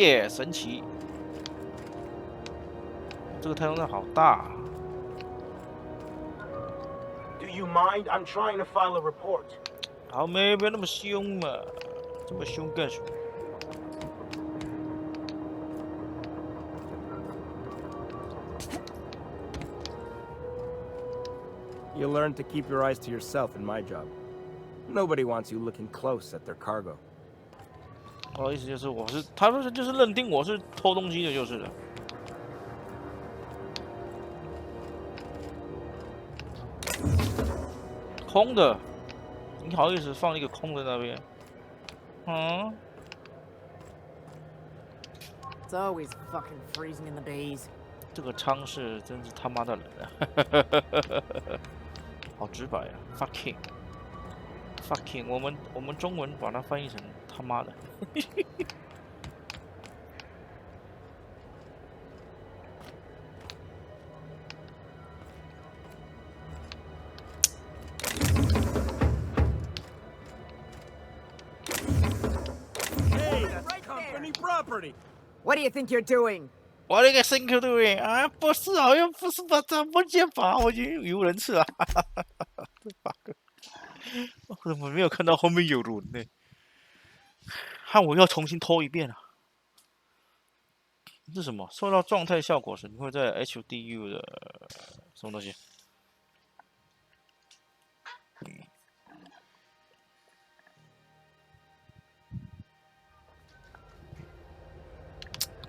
耶，神奇！这个太空站好大。Do you mind? I'm trying to file a report. 好妹，不要那么凶嘛，这么凶干什么？ You learn to keep your eyes to yourself in my job. Nobody wants you looking close at their cargo. 我的意思就是，他说就是认定我是偷东西的，就是了。空的，你好意思放一个空的那边？嗯。 It's always fucking freezing in the bays. 这个仓是真是他妈的冷啊！好直白啊 ！fucking，我们中文把它翻译成他妈的。Hey, that's company property. What do you think you're doing? 我那个辛苦对不对啊？不是，好像不是把这不接把，我觉得语无伦次啊！我怎么没有看到后面有人呢？看我要重新偷一遍啊！这是什么？受到状态效果时，你会在 HDU 的什么东西？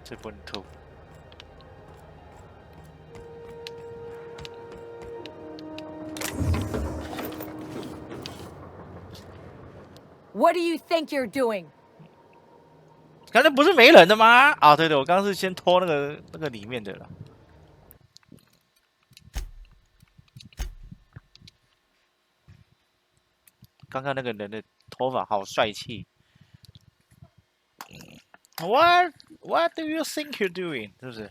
这不能偷。 What do you think you're doing? 刚才不是没人的吗？啊，对对，我刚刚是先偷那个里面的了。刚刚那个人的头发好帅气。What do you think you're doing？ 是不是？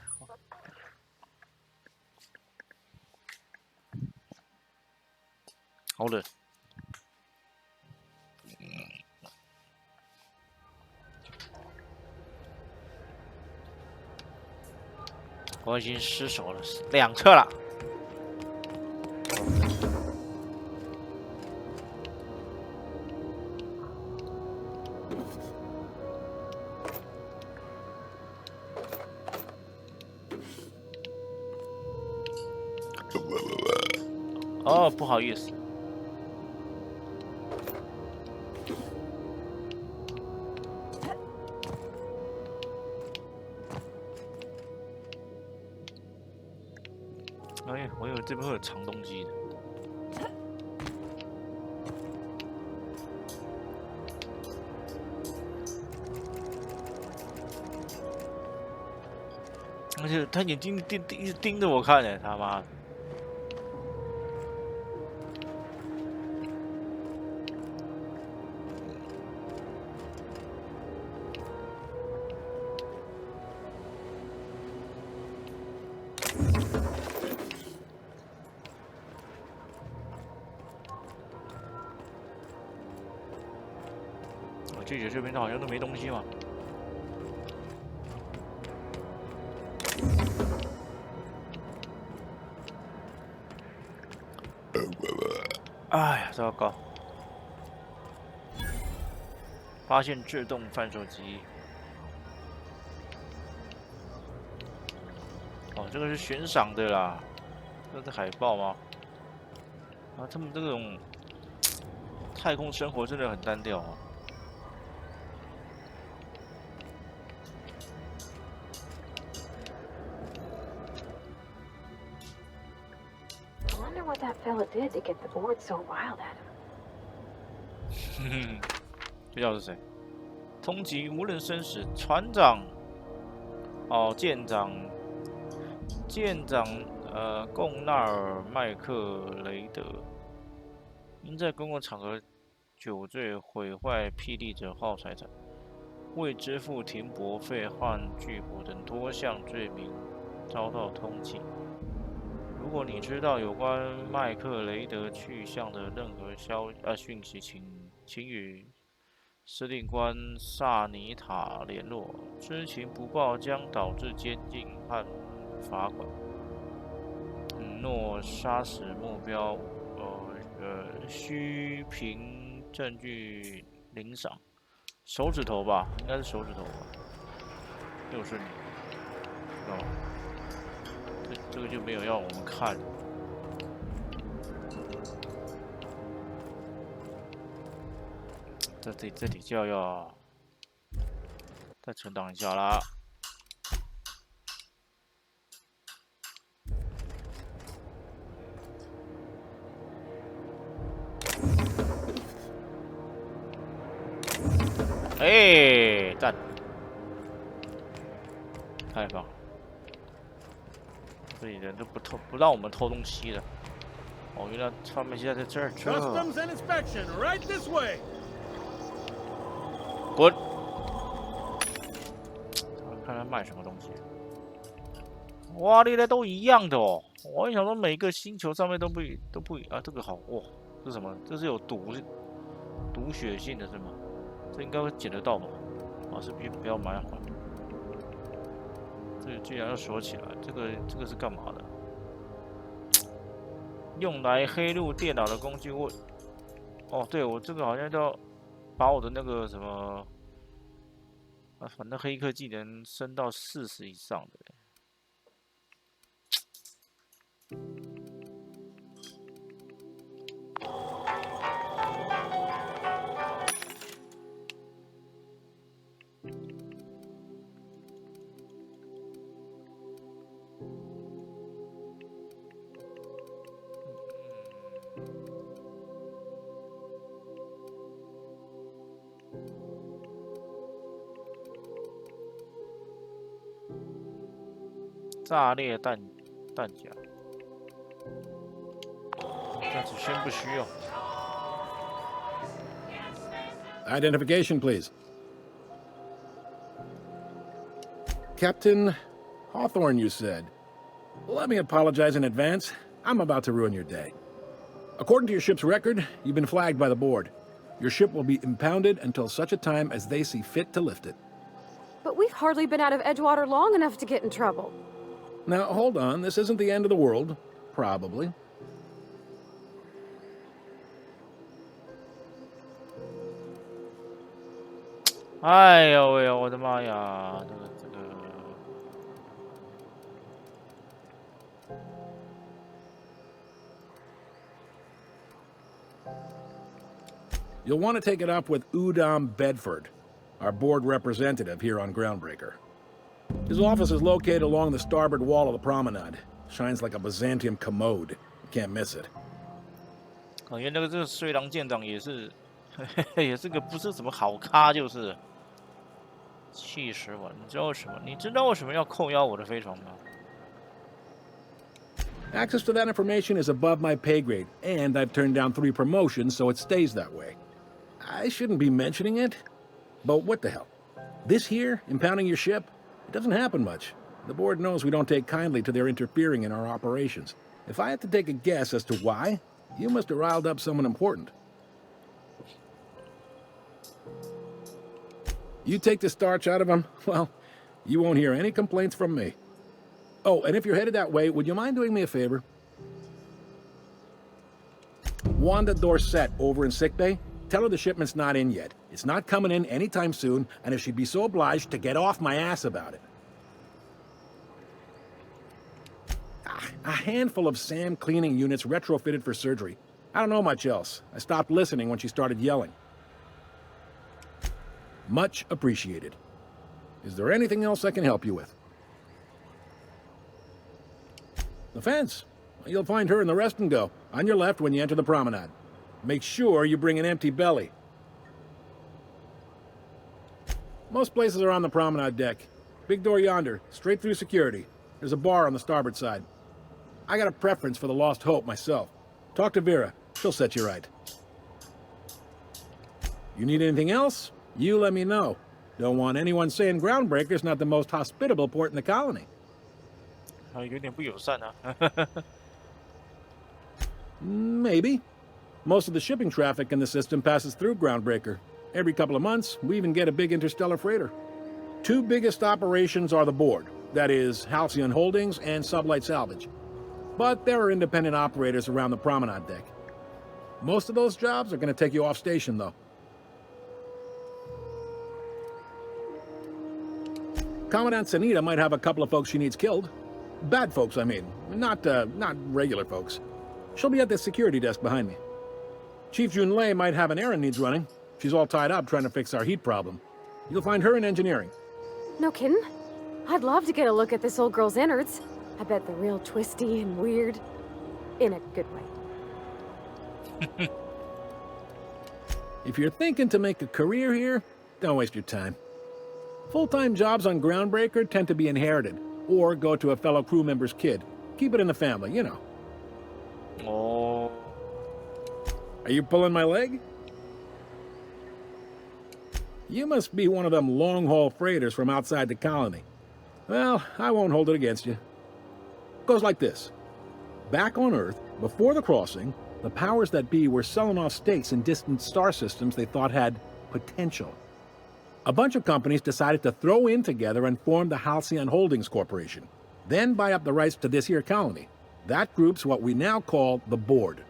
好冷。 我已经失手了2次了。哦，不好意思。 哎，我以为这边会有藏东西的。而且他眼睛一直盯着我看呢，他妈的！我拒绝这边好像都没东西嘛。 哎呀，糟糕！发现自动贩售机。哦，这个是悬赏的啦，这是海报吗？啊，他们这种太空生活真的很单调啊。 What that fella did to get the board so riled at him. 这叫是谁？通缉无人生死，船长，哦，舰长，贡纳尔麦克雷德，因在公共场合酒醉毁坏霹雳者号财产，未支付停泊费和拒捕等多项罪名，遭到通缉。 如果你知道有关麦克雷德去向的任何讯息，请与司令官萨尼塔联络，知情不报将导致监禁和罚款。诺杀死目标，需凭证据领赏。手指头吧，应该是手指头吧。又是你，哦，这个就没有要我们看。这里就要再存档一下啦。哎，赞！太棒了！这里人都不让我们偷东西了。哦，原来他们现在在这儿。Customs and inspection, right this way. 滚！看他卖什么东西。哇，历来都一样的哦。我还想说每个星球上面都不啊，这个好哇，这是什么？这是有毒血性的是吗？这应该会捡得到吧？啊，是不要买好。这个居然要锁起来，这个是干嘛的？用来黑入电脑的工具哦，对，我这个好像要把我的那个什么啊，反正黑科技能升到40以上的。炸裂弹夹，但是先不需要。Identification, please. Captain Hawthorne, you said. Let me apologize in advance. I'm about to ruin your day. According to your ship's record, you've been flagged by the board. Your ship will be impounded until such a time as they see fit to lift it. But we've hardly been out of Edgewater long enough to get in trouble. Now, hold on. This isn't the end of the world. Probably.哎呦喂，我的妈呀！这个。You'll want to take it up with Udom Bedford, our board representative here on Groundbreaker. His office is located along the starboard wall of the promenade. Shines like a Byzantium commode. You can't miss it. 因为这个睡狼舰长也是，也是个不是什么好咖，就是。气死我！你知道为什么？你知道为什么要扣押我的飞船吗？ Access to that information is above my pay grade, and I've turned down 3 promotions, so it stays that way. I shouldn't be mentioning it, but what the hell? This here, impounding your ship, it doesn't happen much. The board knows we don't take kindly to their interfering in our operations. If I had to take a guess as to why, you must have riled up someone important. You take the starch out of them, well, you won't hear any complaints from me. Oh, and if you're headed that way, would you mind doing me a favor? Wanda Dorset over in sickbay, tell her the shipment's not in yet. It's not coming in anytime soon, and if she'd be so obliged to get off my ass about it. A handful of SAM cleaning units retrofitted for surgery. I don't know much else. I stopped listening when she started yelling. Much appreciated. Is there anything else I can help you with? The fence. You'll find her in the rest and go, on your left when you enter the promenade. Make sure you bring an empty belly. Most places are on the promenade deck. Big door yonder, straight through security. There's a bar on the starboard side. I got a preference for the Lost Hope myself. Talk to Vera. She'll set you right. You need anything else? You let me know. Don't want anyone saying Groundbreaker's not the most hospitable port in the colony. 有点不友善啊。Maybe. Most of the shipping traffic in the system passes through Groundbreaker. Every couple of months, we even get a big interstellar freighter. Two biggest operations are the board, that is, Halcyon Holdings and Sublight Salvage. But there are independent operators around the promenade deck. Most of those jobs are going to take you off station, though. Commandant Sanita might have a couple of folks she needs killed. Bad folks, I mean. Not regular folks. She'll be at the security desk behind me. Chief Junlei might have an errand needs running. She's all tied up trying to fix our heat problem. You'll find her in engineering. No kidding? I'd love to get a look at this old girl's innards. I bet they're real twisty and weird. In a good way. If you're thinking to make a career here, don't waste your time. Full-time jobs on Groundbreaker tend to be inherited, or go to a fellow crew member's kid. Keep it in the family, you know. Oh. Are you pulling my leg? You must be one of them long-haul freighters from outside the colony. Well, I won't hold it against you. It goes like this. Back on Earth, before the crossing, the powers that be were selling off stakes in distant star systems they thought had potential. A bunch of companies decided to throw in together and form the Halcyon Holdings Corporation, then buy up the rights to this here colony. That group's what we now call the Board.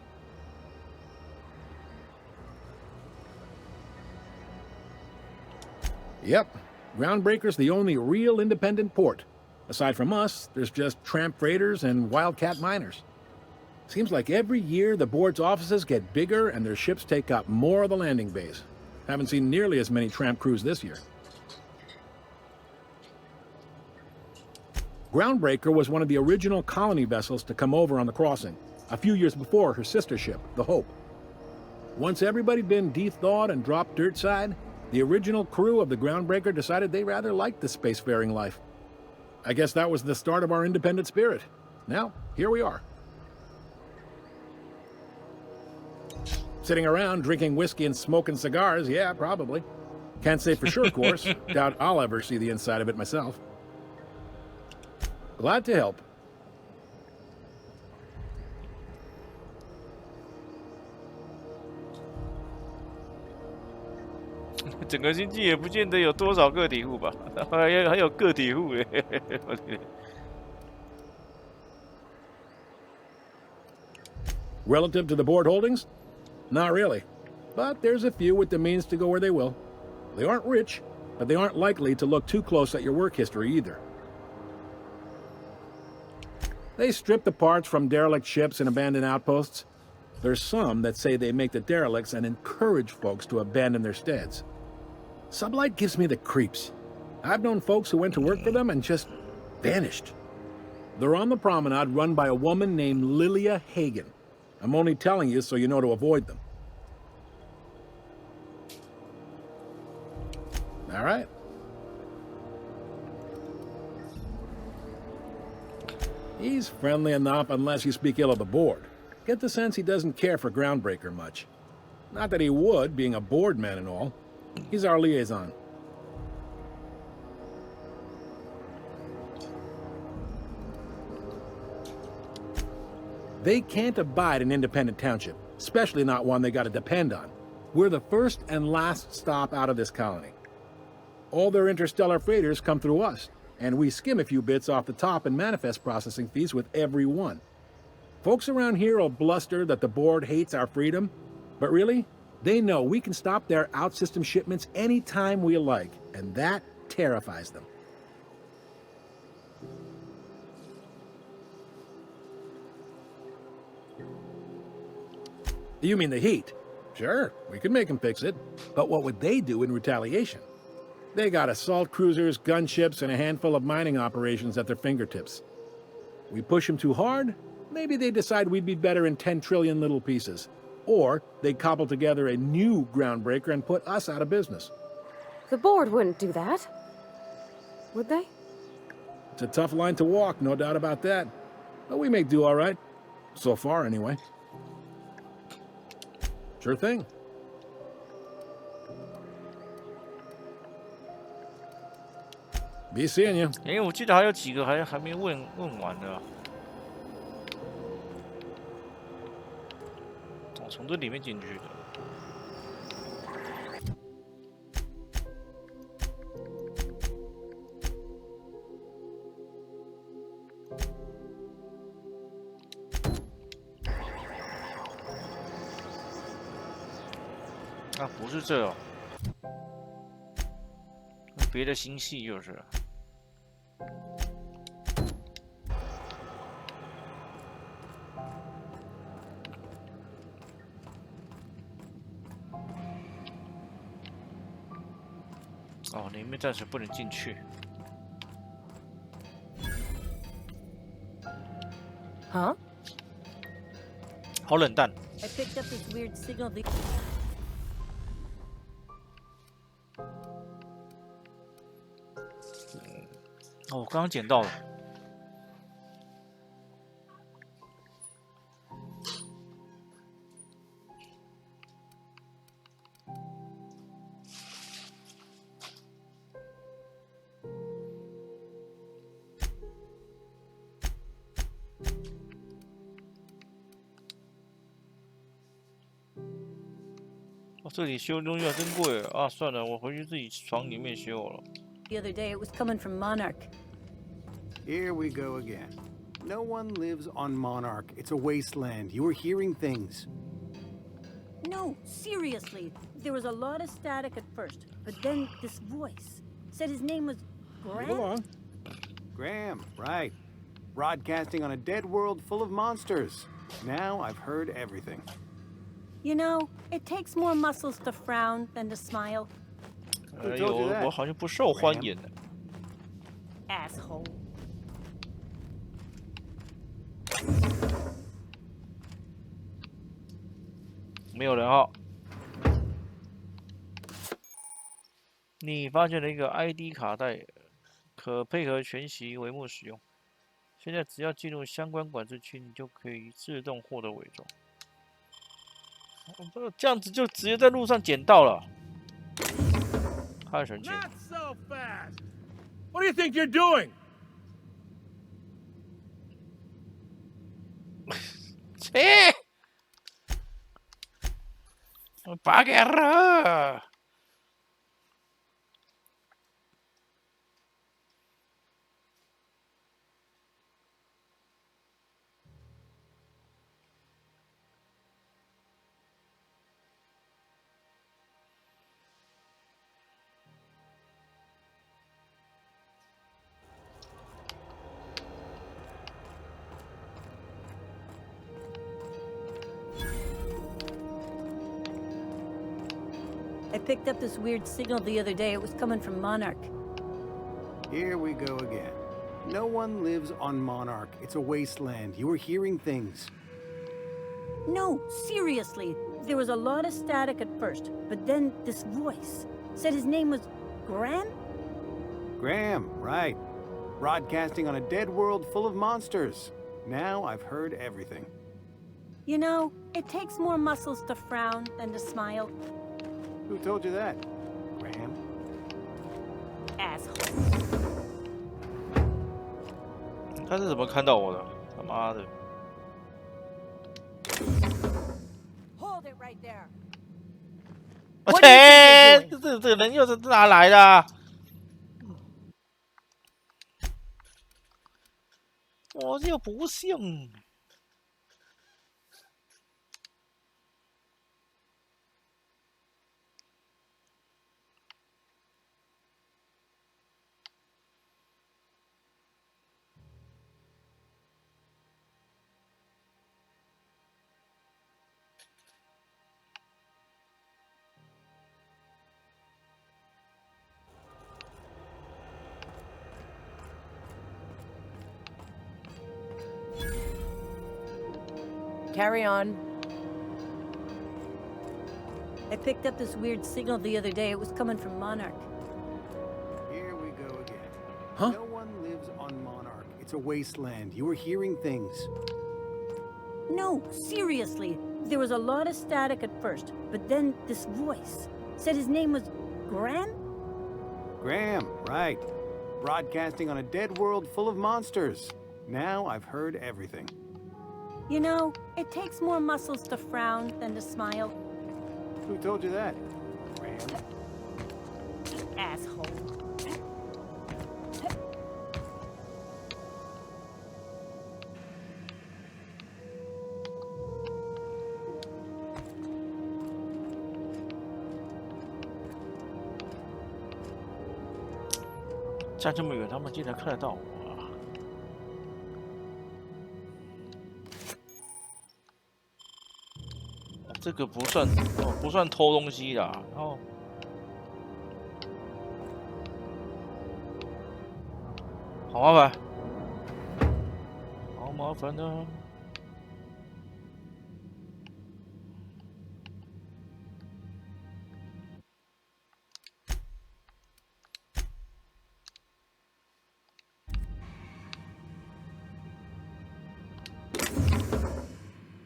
Yep, Groundbreaker's the only real independent port. Aside from us, there's just tramp freighters and wildcat miners. Seems like every year the Board's offices get bigger and their ships take up more of the landing bays. Haven't seen nearly as many tramp crews this year. Groundbreaker was one of the original colony vessels to come over on the crossing, a few years before her sister ship, the Hope. Once everybody'd been de-thawed and dropped dirt side, the original crew of the Groundbreaker decided they rather liked the spacefaring life. I guess that was the start of our independent spirit. Now, here we are. Sitting around drinking whiskey and smoking cigars, yeah, probably. Can't say for sure, of course. Doubt I'll ever see the inside of it myself. Glad to help. 整个星际也不见得有多少个体户吧，还有个体户耶！我天。 Relative to the Board holdings? Not really. But there's a few with the means to go where they will. They aren't rich, but they aren't likely to look too close at your work history either. They strip the parts from derelict ships and abandoned outposts. There's some that say they make the derelicts and encourage folks to abandon their steads. Sublight gives me the creeps. I've known folks who went to work for them and just vanished. They're on the promenade run by a woman named Lilia Hagen. I'm only telling you so you know to avoid them. All right. He's friendly enough unless you speak ill of the Board. Get the sense he doesn't care for Groundbreaker much. Not that he would, being a Board man and all. He's our liaison. They can't abide an independent township, especially not one they gotta depend on. We're the first and last stop out of this colony. All their interstellar freighters come through us, and we skim a few bits off the top in manifest processing fees with every one. Folks around here will bluster that the Board hates our freedom, but really, they know we can stop their out-system shipments anytime we like, and that terrifies them. You mean the heat? Sure, we could make them fix it. But what would they do in retaliation? They got assault cruisers, gunships, and a handful of mining operations at their fingertips. We push them too hard, maybe they decide we'd be better in 10 trillion little pieces. Or they cobble together a new Groundbreaker and put us out of business. The Board wouldn't do that. Would they? It's a tough line to walk, no doubt about that. But we make do all right. So far, anyway. Sure thing. Be seeing you. 我记得还有几个还没问完的、啊。从这里面进去的。啊，不是这哦，别的星系就是了。哦，里面暂时不能进去。Huh? 好冷淡。 I picked up this weird signal. The 哦，我刚刚捡到了。哦，这里修东西还真贵啊！算了，我回去自己床里面修了。 The other day, it was coming from Monarch. Here we go again. No one lives on Monarch. It's a wasteland. You were hearing things. No, seriously. There was a lot of static at first, but then this voice said his name was Move Grant. along. Graham, right. Broadcasting on a dead world full of monsters. Now I've heard everything. You know, it takes more muscles to frown than to smile. 哎呦，我好像不受欢迎呢。 Asshole. 没有人哈。你发现了一个 ID 卡带，可配合全息帷幕使用。现在只要进入相关管制区，你就可以自动获得伪装。这样子就直接在路上捡到了，太神奇了！ Not so fast. What do you think you're doing? 切！拔给了！I picked up this weird signal the other day. It was coming from Monarch. Here we go again. No one lives on Monarch. It's a wasteland. You were hearing things. No, seriously. There was a lot of static at first, but then this voice said his name was Grant. Graham, right. Broadcasting on a dead world full of monsters. Now I've heard everything. You know, it takes more muscles to frown than to smile. Who told you that? Graham? Asshole. 他是怎么看到我的？他妈的！ Hold it right there. 我切，这人又是哪来的啊？我这又不信。Carry on. I picked up this weird signal the other day. It was coming from Monarch. Here we go again. Huh? No one lives on Monarch. It's a wasteland. You were hearing things. No, seriously. There was a lot of static at first, but then this voice said his name was Grant. Graham, right. Broadcasting on a dead world full of monsters. Now I've heard everything. You know, it takes more muscles to frown than to smile. Who told you that? Graham? Asshole. 站这么远，他们竟然看得到我。 这个不算不算偷东西啦，然后好麻烦，好麻烦呢。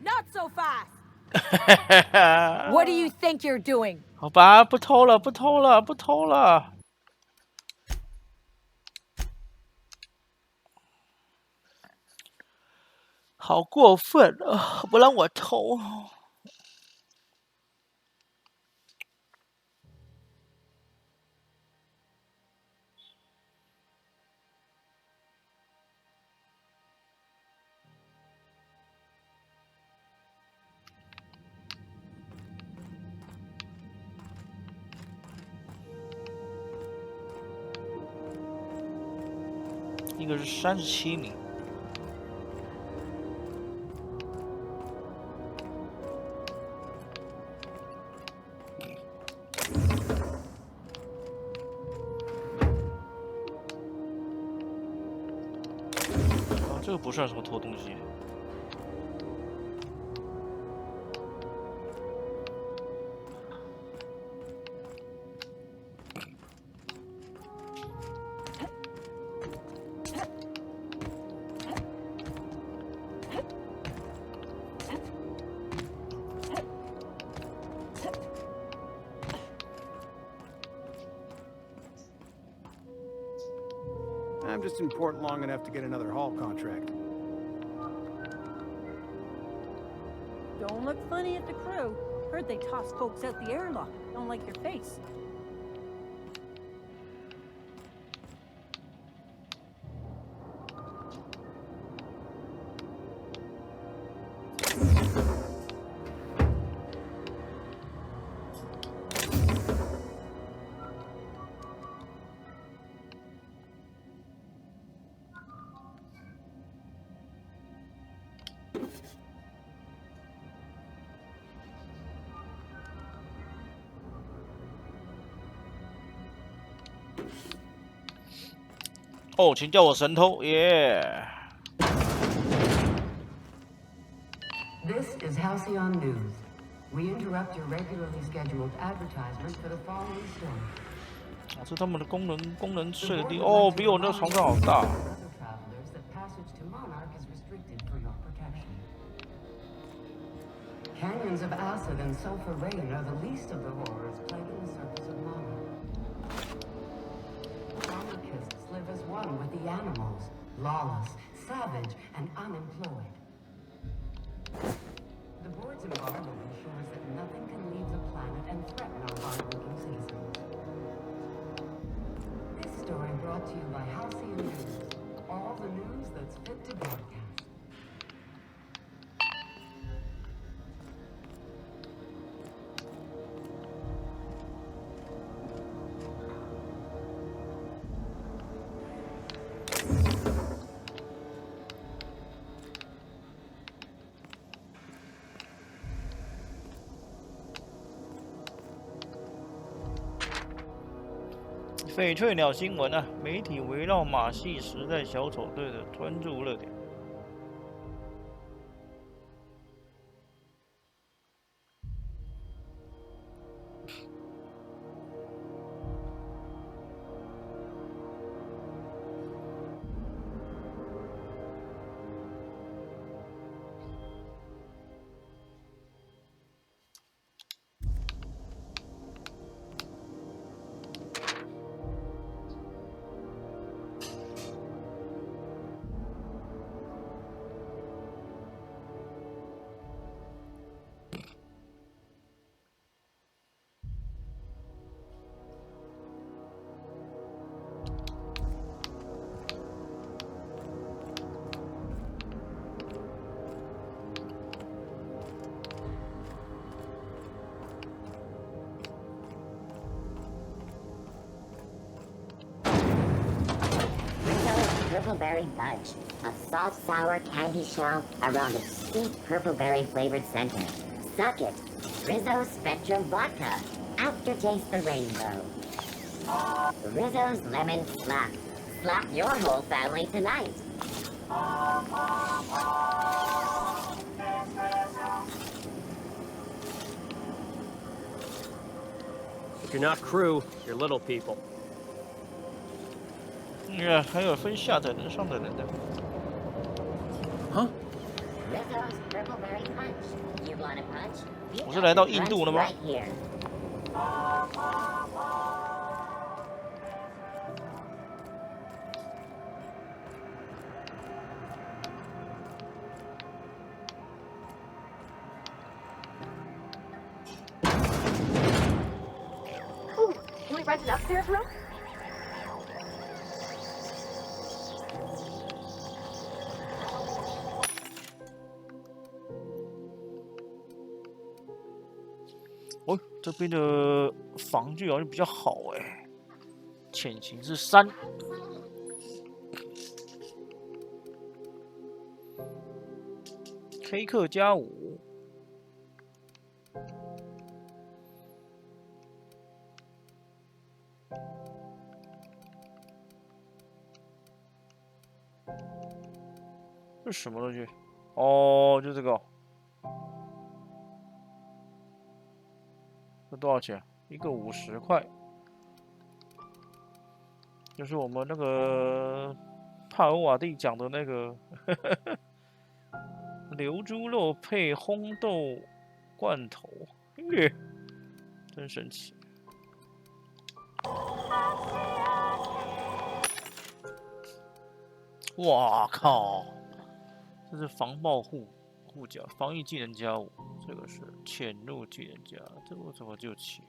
Not so fast. What do you think you're doing? 好吧，不偷了，不偷了，不偷了。好过分啊！不让我偷。一个是37名。 这个不算什么偷东西。I'm just in port long enough to get another haul contract. Don't look funny at the crew. Heard they tossed folks out the airlock. Don't like your face.哦，请叫我神偷，耶、This is Halcyon News. We interrupt your regularly scheduled advertisement for the following story. 这他们的功能睡的地哦，比我那床上好大。 Travelers that passage to Monarch is restricted for your protection. Canyons of acid and sulfur rain are the least of the horrors plaguing the surface of Monarch. Monarchists live as one with the animals, lawless, savage, and unemployed. The board's embargo ensures that nothing can leave the planet and threaten our hard-working citizens. This story brought to you by Halcyon News. All the news that's fit to broadcast. 翡翠鸟新闻啊，媒体围绕马戏时代小丑队的专注热点。purple berry fudge, a salt sour candy shell around a sweet purple berry flavored center. Suck it. Rizzo Spectrum Vodka. Aftertaste the rainbow. Rizzo's Lemon Slap. Slap your whole family tonight. If you're not crew, you're little people. 还有分下载人、上载人的。Huh? Rizzo's Purple Berry Punch. You want a punch? 我是来到印度了吗？ Right here. Ooh, can we rent an upstairs room?哦，这边的防具好像比较好哎，潜行是3。K 克加5。这是什么东西？哦，就这个。这多少钱？一个50块。就是我们那个帕尔瓦蒂讲的那个流猪肉配烘豆罐头，真神奇！哇靠！这是防爆护甲，防御技能加5，这个是潜入技能加，这我怎么就起？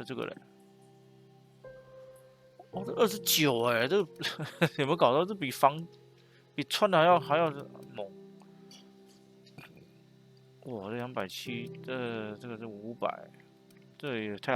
这个人，哦，这29哎，这有没有搞到？这比穿的还要猛。哇，这270，这个是500，这也太好。